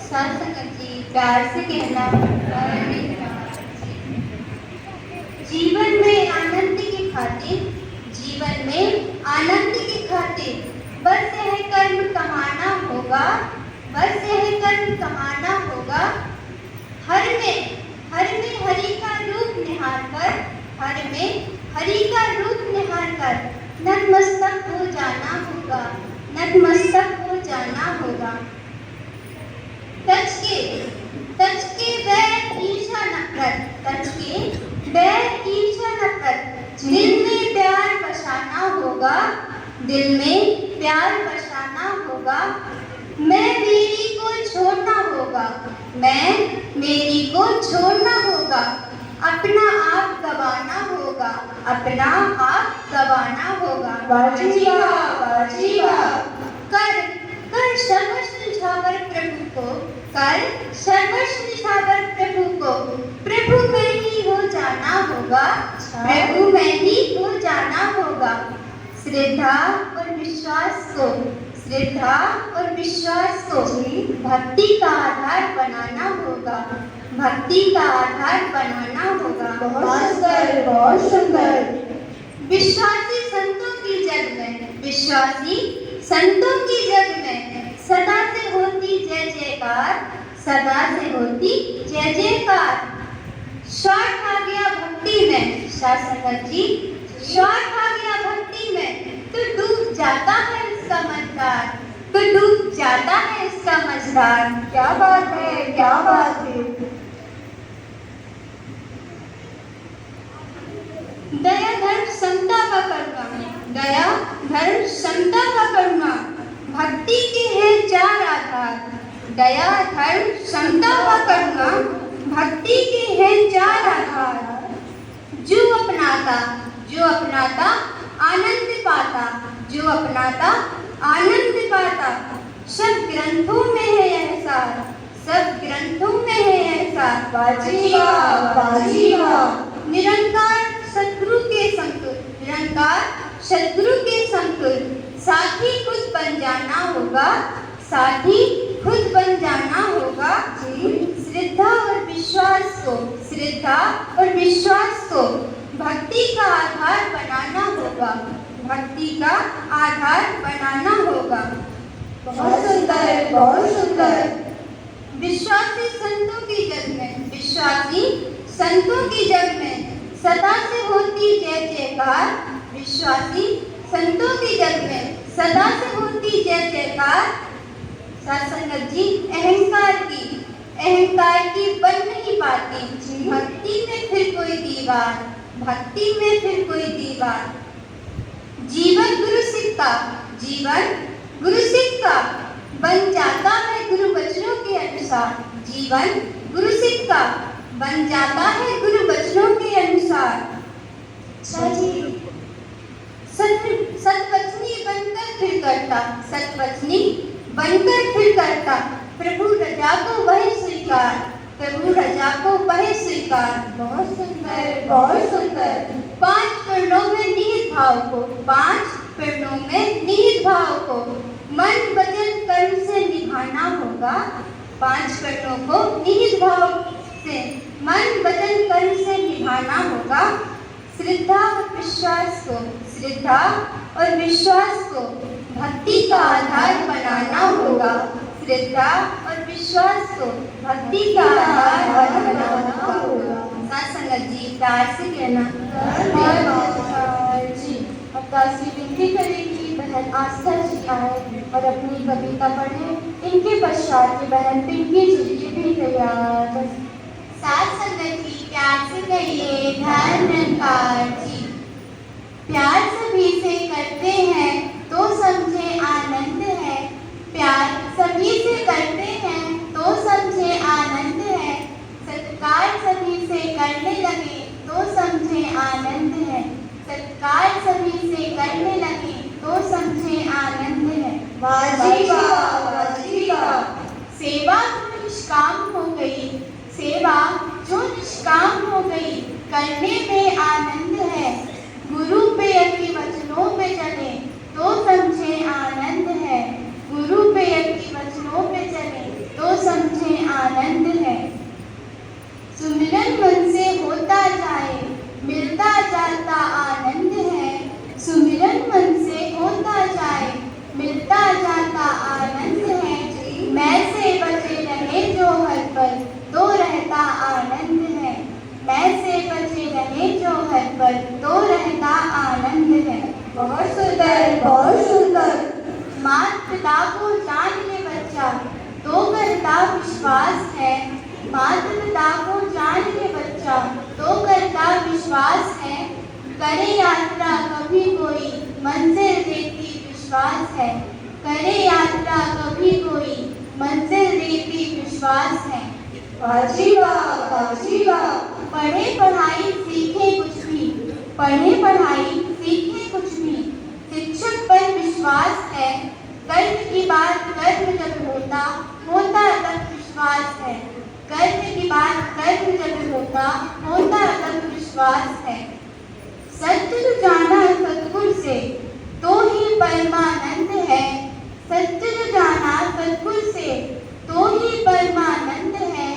साथ संगत जी प्यार से कहना, जीवन में आनंद की खातिर, जीवन में आनंद की खातिर बस यह कर्म कमाना होगा, बस यह कर्म कमाना होगा। हर में हरि का रूप निहार कर, हर में हरि का रूप निहार कर नतमस्तक हो जाना होगा, नतमस्तक हो जाना होगा। तज के बैर ईर्ष्या न कर, तज के बैर ईर्ष्या न कर, दिल में प्यार बसाना होगा, दिल में प्यार बसाना होगा। मैं मेरी को छोड़ना होगा, मैं मेरी को छोड़ना होगा, अपना आप गवाना होगा, अपना आप गवाना होगा। कर कर सर्वस्व निछावर प्रभु को, कर सर्वस्व निछावर प्रभु को, प्रभु में ही हो जाना होगा, प्रभु में ही हो जाना होगा। श्रद्धा और विश्वास को, श्रद्धा और विश्वास को भक्ति का आधार बनाना होगा, भक्ति का आधार बनाना होगा। बहुत सुंदर, बहुत सुंदर। विश्वासी संतों की जग में, विश्वासी संतों की जग में सदा से होती जय जयकार, सदा से होती जय जयकार। स्वार्थ आ गया भक्ति में, शासनक जी, स्वार्थ आ गया भक्ति में तो डूब जाता है इसका मझधार, तो डूब जाता है इसका मझधार। क्या बात है, क्या बात है। दया धर्म समता का करुणा, दया धर्म समता का करुणा भक्ति के हैं चार आधार। दया धर्म समता का करुणा भक्ति के हैं चार आधार। जो अपनाता, जो अपनाता आनंद पाता, जो अपनाता आनंद पाता। सब ग्रंथों में है यह सार, सब ग्रंथों में है यह सार। निरंकार सद्गुरु के समतुल, निरंकार सद्गुरु के समतुल साथी खुद बन जाना होगा, साथी खुद बन जाना होगा। श्रद्धा और विश्वास को, श्रद्धा और विश्वास को भक्ति का आधार बनाना होगा, भक्ति का आधार बनाना होगा। बहुत सुंदर, बहुत सुंदर। विश्वासी संतों की जग में, विश्वासी संतों की जग में सदा से होती जय जयकार। विश्वासी संतों की जग में सदा से होती जय जयकार। सत्संगत जी अहंकार की बन नहीं पाती भक्ति में फिर कोई दीवार, भक्ति में फिर कोई दीवार। जीवन गुरु सिक्का, जीवन गुरु सिक्का बन जाता है गुरु वचनों के अनुसार। जीवन गुरु सिक्का बन जाता है गुरु वचनों के अनुसार। सतवचनी बनकर फिर करता, सतवचनी बनकर फिर करता। प्रभु रजा को वह स्वीकार, प्रभु रजा को वह स्वीकार। बहुत सुंदर, बहुत सुंदर। 5 प्रणों में निहित भाव को, 5 प्रणों में निहित भाव को मन वचन कर्म से निभाना होगा। 5 प्रणों को निहित भाव से मन वचन कर्म से निभाना होगा। श्रद्धा और विश्वास को, श्रद्धा और विश्वास को भक्ति का आधार बनाना होगा। श्रद्धा और विश्वास को भक्ति का आधार बनाना होगा। सत्संगत जी प्यार से कहना। जी अब दासी विनती करेगी बहन आस्था जी आए और अपनी कविता पढ़े। इनके पश्चात की बहन पिंकी जी की भी तैयार। सत्संगत जी प्यार से कहिए धन निरंकार जी। प्यार सभी से करते हैं तो समझे आनंद है, प्यार सभी से करते हैं तो समझे आनंद है। सत्कार सभी से करने लगे तो समझे आनंद है, सत्कार सभी से करने लगे तो समझे आनंद है। सेवा जो निष्काम हो गई, सेवा जो निष्काम हो गई करने में आनंद है। गुरु पेय के वचनों पे चले तो समझे आनंद है, गुरु पेय के वचनों पे चले तो समझे हर पल तो रहता आनंद है। बहुत सुंदर, बहुत सुंदर। मात पिता को जान ले बच्चा तो करता विश्वास है। मात पिता को जान ले बच्चा तो करता विश्वास है। करे यात्रा कभी कोई मंजिल देती विश्वास है। करे यात्रा कभी कोई मंजिल देती विश्वास है। बाजी वाह, बाजी वाह। पढ़े पढ़ाई सीखे कुछ भी, पढ़े पढ़ाई सीखे कुछ भी, शिक्षक पर विश्वास है। कर्म की बात कर्म जब होता, होता तब विश्वास है। कर्म की बात कर्म जब होता, होता तब विश्वास है। सत्य जो जाना सतगुरु से तो ही परमानंद है। सत्य जो जाना सतगुरु से तो ही परमानंद है।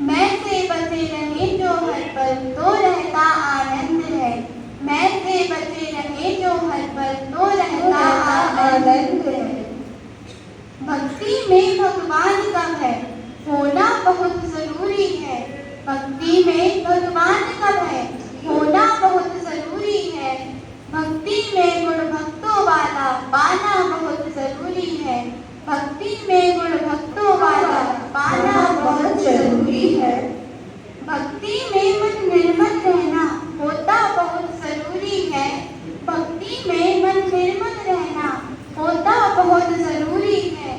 मैं से बचे रहे जो हर पल तो रहता आनंद है। मैं से बचे रहे जो हर पल तो रहता आनंद है। भक्ति में भगवान का भय होना बहुत जरूरी है। भक्ति में भगवान का भय होना बहुत जरूरी है। भक्ति में गुण भक्तों वाला पाना बहुत जरूरी है। भक्ति में गुण भक्तों वाला पाना बहुत जरूरी है। भक्ति में मन निर्मल रहना होता बहुत जरूरी है। भक्ति में मन निर्मल रहना होता बहुत जरूरी है।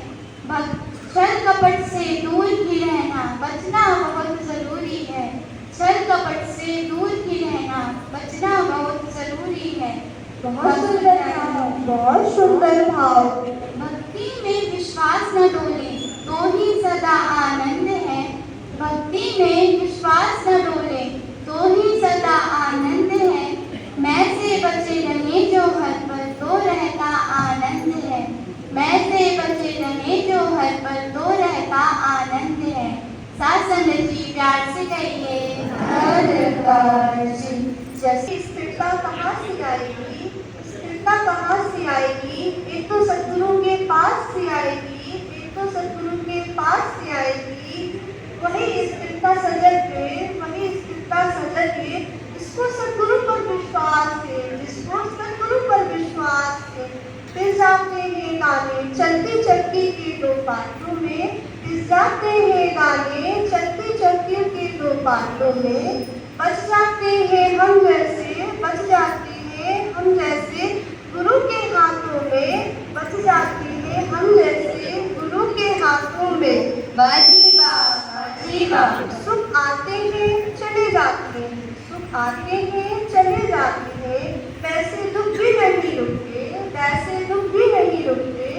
छल कपट से दूर ही रहना बचना बहुत जरूरी है। छल कपट से दूर ही रहना बचना बहुत जरूरी है। बहुत सुंदर भाव, बहुत सुंदर भाव। भक्ति में विश्वास न डोले तो ही सदा आनंद है। भक्ति में विश्वास न डोले तो ही सदा आनंद है। मैं से बचे रहे जो हर पल तो रहता आनंद है। मैं से बचे रहे जो हर पल तो रहता आनंद है। साथ संगत जी प्यार से कहिए जैसे स्थिरता कहाँ से आएगी, स्थिरता कहाँ से आएगी? ये तो सद्गुरु के पास से आएगी, ये तो सद्गुरु के पास से आएगी। वही स्थिरता सजगे, वही स्थिरता सजगे जिसको सद्गुरु पर विश्वास है, जिसको सद्गुरु पर विश्वास है। फिर जाते हैं गाने चलती चक्की के दो पाटों में, फिर जाते हैं गाने चलती चक्की के दो पाटों में। बच जाते हैं हम जैसे, बच जाते हैं हम जैसे गुरु के हाथों में। बच जाते हैं हम जैसे गुरु के हाथों में। बाजी वाह, बाजी वाह। सुख आते हैं चले जाते हैं, सुख आते हैं चले जाते हैं। वैसे दुख भी नहीं रुकते, वैसे दुख भी नहीं रुकते।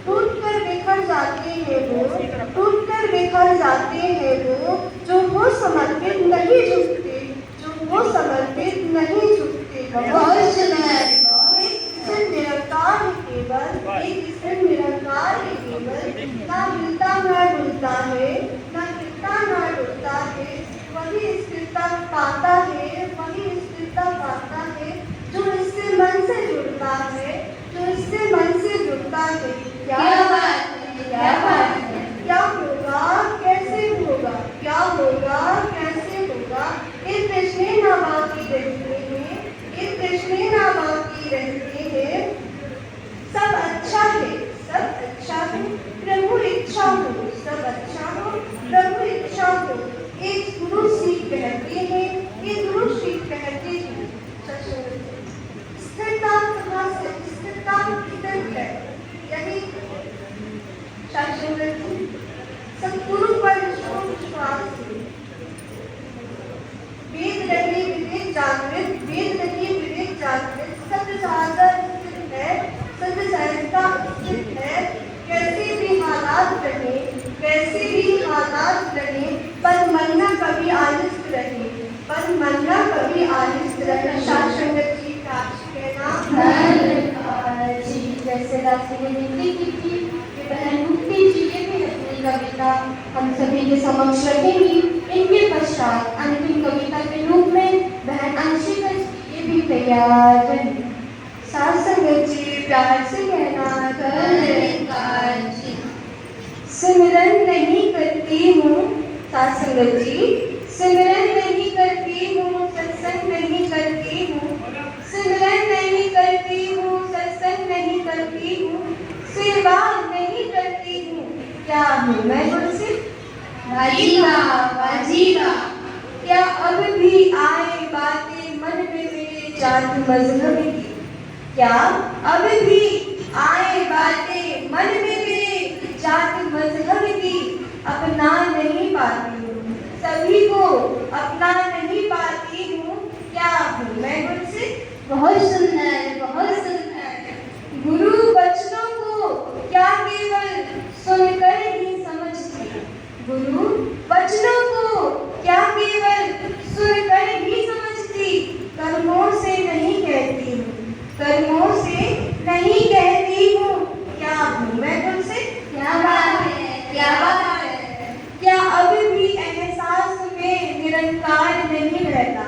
टूट कर बिखर जाते हैं वो, टूट कर बिखर जाते हैं वो। जो हो समर्पित नहीं झुकते, जो हो समर्पित नहीं झुकते। बहुत सुंदर। निरंकार है केवल, एक स्थिर निरंकार है केवल। ना मिलता ना डुलता है, ना मिलता ना डुलता है। वही स्थिरता पाता है, वही स्थिरता पाता है जो इससे मन से जुड़ता है, जो इससे मन से जुड़ता है। क्या बात है, क्या बात है। क्या होगा कैसे होगा, क्या होगा कैसे होगा, इस प्रश्न ना बाकी रहते हैं, इस प्रश्न ना बाकी रहते हैं। सब अच्छा है, सब अच्छा है, प्रभु इच्छा हो, सब अच्छा हो, प्रभु इच्छा हो। एक गुरु सीख कहते हैं, एक गुरु सीख कहते हैं। स्थिरता कहाँ से, स्थिरता किधर है? यही शास्त्र सद्गुरु पर जिसको विश्वास है। वेद रहे विवेक जागृत, वेद रहे विवेक जागृत। सत्य सागर स्थित है, सत्य सहजता स्थित है। कैसे भी हालात रहे, कैसे भी हालात रहे, पर मन न कभी आलस्य रहे, पर मन न कभी आलस्य रहे। शास्त्र जी का कहना जी जैसे दास जी ने विनती की थी कि बहन मुक्ति जी ये भी अपनी कविता हम सभी के समक्ष रखेंगी। इनके पश्चात अंतिम कविता के रूप में बहन अंशिका जी ये भी तैयार रहें। साथ संगत जी प्यार से कहना सिमरन नहीं करती हूँ। साथ संगत जी सिमरन नहीं करती हूँ, सत्संग नहीं करती क्या हूँ मैं गुरसिख? वाजीवा वाजीवा। क्या अब भी आए बातें मन में मेरे जात मजहब की? क्या अब भी आए बातें मन में मेरे जात मजहब की? अपना नहीं पाती हूँ सभी को, अपना नहीं पाती हूँ, क्या हूँ मैं गुरसिख? बहुत सुंदर बहुत सुंदर। गुरु वचनों को क्या केवल सुनकर ही समझती? गुरु वचनों को क्या केवल सुनकर ही समझती? कर्मों से नहीं कहती हूँ, कर्मों से नहीं कहती हूँ, क्या हूँ मैं गुरसिख? क्या बात है क्या बात है। क्या अब भी एहसास में निरंकार नहीं रहता?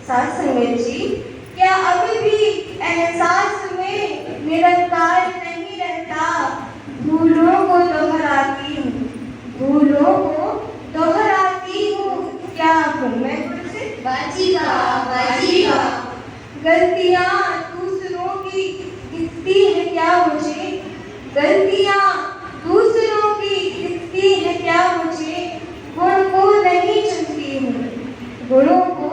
साथ संगत जी, क्या अब भी एहसास में निरंकार नहीं रहता? भूलों को दोहराती हूँ, भूलों को दोहराती हूँ, क्या हूँ मैं गुरसिख? वाजीवा वाजीवा। गलतियाँ दूसरों की दिखती है क्या मुझे? गलतियाँ दूसरों की दिखती है क्या मुझे? गुण को नहीं चुनती हूँ, गुणों को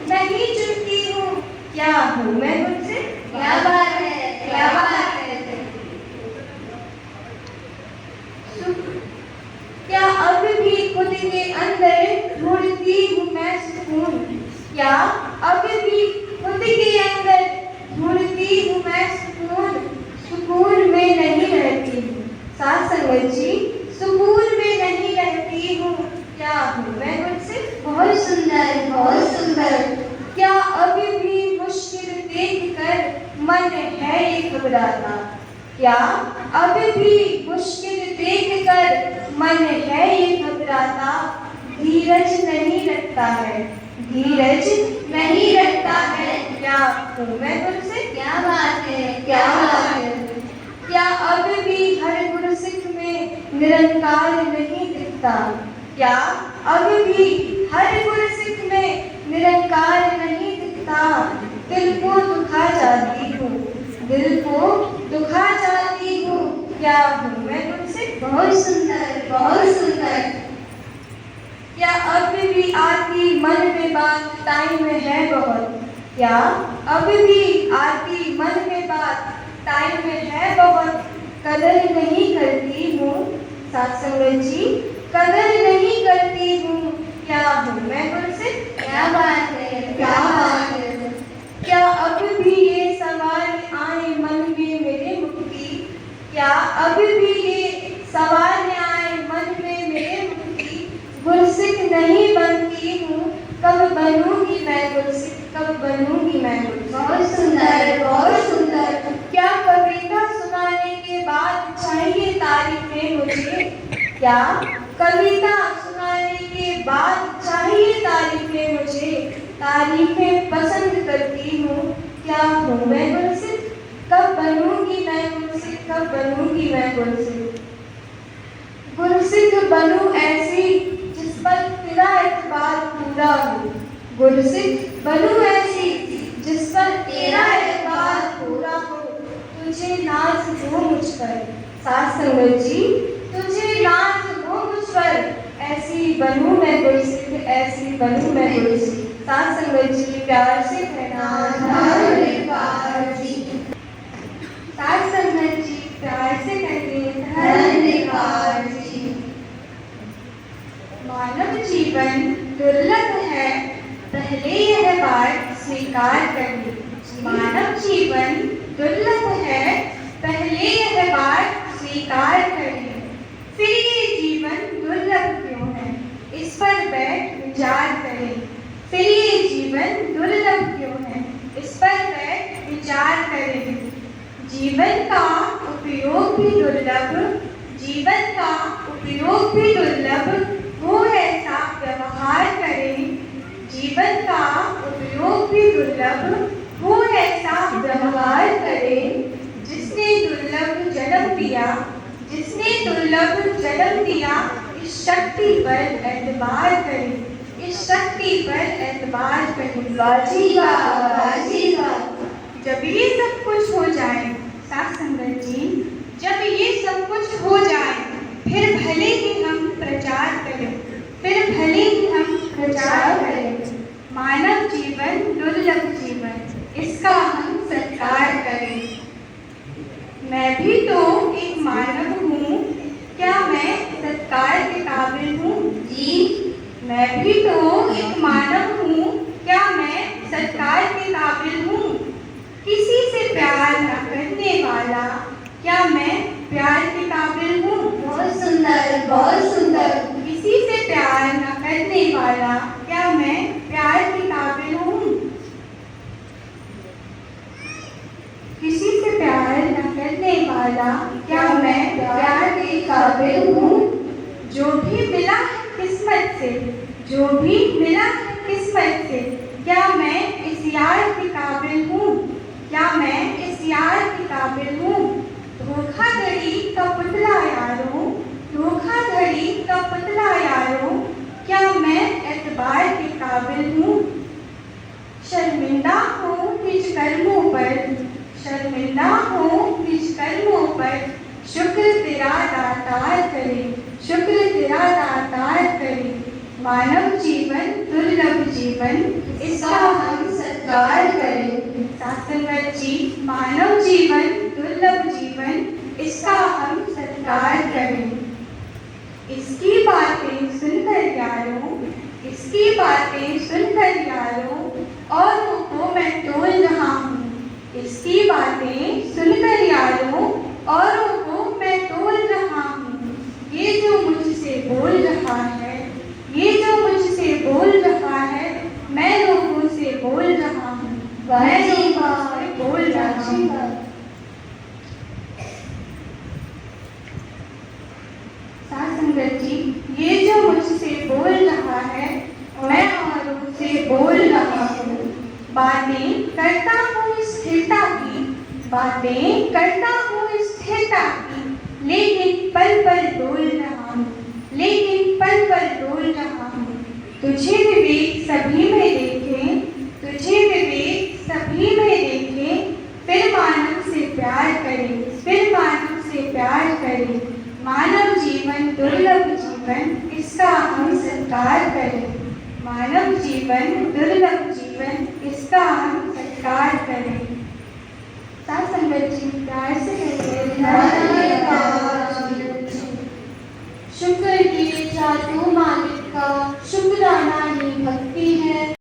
नहीं चुनती हूँ, क्या हूँ मैं गुरसिख? क्या बात है क्या बात है। क्या अब भी खुद के अंदर ढूंढती हूँ मैं सुकून? क्या अब भी खुद के अंदर ढूंढती हूँ मैं सुकून? सुकून में नहीं रहती हूँ साथ संगत जी, सुकून में नहीं रहती हूँ, क्या हूँ मैं गुरसिख? बहुत सुंदर बहुत सुंदर। क्या अभी भी मुश्किल देखकर मन है ये घबराता? क्या अभी भी मुश्किल देखकर मन है ये घबराता? धीरज नहीं रखता है, धीरज नहीं रखता है, क्या हूँ मैं गुरसिख? क्या बात है क्या बात है। क्या अब भी हर गुरसिख में निरंकार नहीं दिखता? क्या अब भी हर गुरसिख में निरंकार नहीं दिखता? दिल को दुखा जाती हूँ, दिल को दुखा जाती हूँ, क्या हूँ मैं गुरसिख? बहुत सुंदर बहुत सुंदर। क्या अब भी आती मन में बात टाइम है बहुत? क्या अब भी आती मन में बात टाइम है बहुत? कदर नहीं करती हूँ साथ संगत जी, कदर नहीं करती हूँ, क्या हूँ मैं गुरसिख? क्या बात है क्या बात है। क्या अब भी ये सवाल आए मन में मेरे मुक्ति? क्या अब भी ये सवाल आए मन में मेरे मुक्ति? गुरसिख नहीं बनती हूँ, कब बनूंगी मैं गुरसिख? कब बनूंगी मैं गुरसिख? बहुत सुंदर बहुत सुंदर। क्या कविता सुनाने के बाद चाहिए तारीफें मुझे? क्या कविता सुनाने के बाद चाहिए तारीफें मुझे? तारीफें पसंद करती हूँ, क्या हूँ मैं गुरसिख? कब बनूंगी मैं गुरसिख? कब बनूंगी मैं गुरसिख? गुरसिख बनूं ऐसी जिस पर तेरा एतबार पूरा हो। गुरसिख बनूं ऐसी जिस पर तेरा एतबार पूरा हो। तुझे नाज हो मुझ पर साथ संगत जी, तुझे नाज हो मुझ पर, ऐसी बनूं मैं गुरसिख, ऐसी बनूं मैं गुरसिख। साथ संगत जी प्यार से कहना धन्यवाद जी। साथ संगत जी प्यार से कहते धन्यवाद जी। मानव जीवन दुर्लभ है, पहले यह बात स्वीकार कर ली। मानव जीवन दुर्लभ है, पहले यह बात स्वीकार कर ली। फिर ये जीवन दुर्लभ क्यों है, इस पर बैठ विचार करें। फिर ये जीवन दुर्लभ क्यों है, इस पर बैठ विचार करें। जीवन का उपयोग भी दुर्लभ, जीवन का उपयोग भी दुर्लभ, हो ऐसा व्यवहार करें। जीवन का उपयोग भी दुर्लभ, हो ऐसा व्यवहार करें। जिसने दुर्लभ जन्म दिया, जिसने दुर्लभ जन्म दिया, इस शक्ति पर एतबार करें, इस शक्ति पर एतबार करें। वाजीवा वाजीवा। जब ये सब कुछ हो जाए साथ संगत जी, जब ये सब कुछ हो जाए, फिर भले ही हम प्रचार करें, फिर भले ही हम प्रचार करें, मानव जीवन दुर्लभ जीवन, इसका हम सत्कार करें। मैं भी तो एक मानव हूँ, क्या मैं सत्कार के काबिल हूँ? जी, मैं भी तो एक मानव हूँ, क्या मैं सत्कार के काबिल हूँ? किसी से प्यार न करने वाला, क्या मैं प्यार के काबिल हूँ? बहुत सुंदर, बहुत सुंदर। किसी से प्यार न करने वाला, क्या मैं प्यार के काबिल हूँ? किसी से प्यार न करने वाला, क्या मैं प्यार के काबिल हूँ? जो भी मिला है किस्मत से, जो भी मिला है किस्मत से, क्या मैं इस यार के काबिल हूँ? क्या मैं इस यार के काबिल हूँ? धोखाधड़ी का पुतला यारों, धोखाधड़ी का पुतला यारों, क्या मैं एतबार के काबिल हूँ? शर्मिंदा हूँ निज कर्मों पर, शर्मिंदा हूँ निज कर्मों पर, शुक्र तेरा दातार करे, शुक्र तेरा दातार करे। मानव जीवन दुर्लभ जीवन, इसका हम सत्कार करें। सासंगत जी, मानव जीवन दुर्लभ जीवन, इसका हम सत्कार करें। इसकी बातें सुनकर यारों, इसकी बातें सुनकर यारों, औरों को मैं तोल रहा हूँ। इसकी बातें सुनकर यारों, औरों को मैं तोल रहा हूँ। ये जो मुझसे बोल रहा है, ये जो मुझसे बोल रहा है, मैं लोगों से बोल रहा हूँ, मैं लोगों से बोल रहा हूँ। सासंगत जी, ये जो मुझसे बोल रहा है, मैं औरों से बोल रहा हूँ। बातें करता हूँ स्थिरता की, बातें करता हूँ स्थिरता की, लेकिन पल पल डोल रहा हूँ, लेकिन पल पल डोल रहा हूँ। तुझे विवेक सभी में देखें, तुझे विवेक सभी में देखें, फिर मानव से प्यार करें, फिर मानव से प्यार करें। मानव जीवन दुर्लभ जीवन, इसका हम सत्कार करें। मानव जीवन दुर्लभ जीवन, इसका हम सत्कार करें। सासंगत जी, प्यार से शुक्र किए जादू मालिक का, शुक्र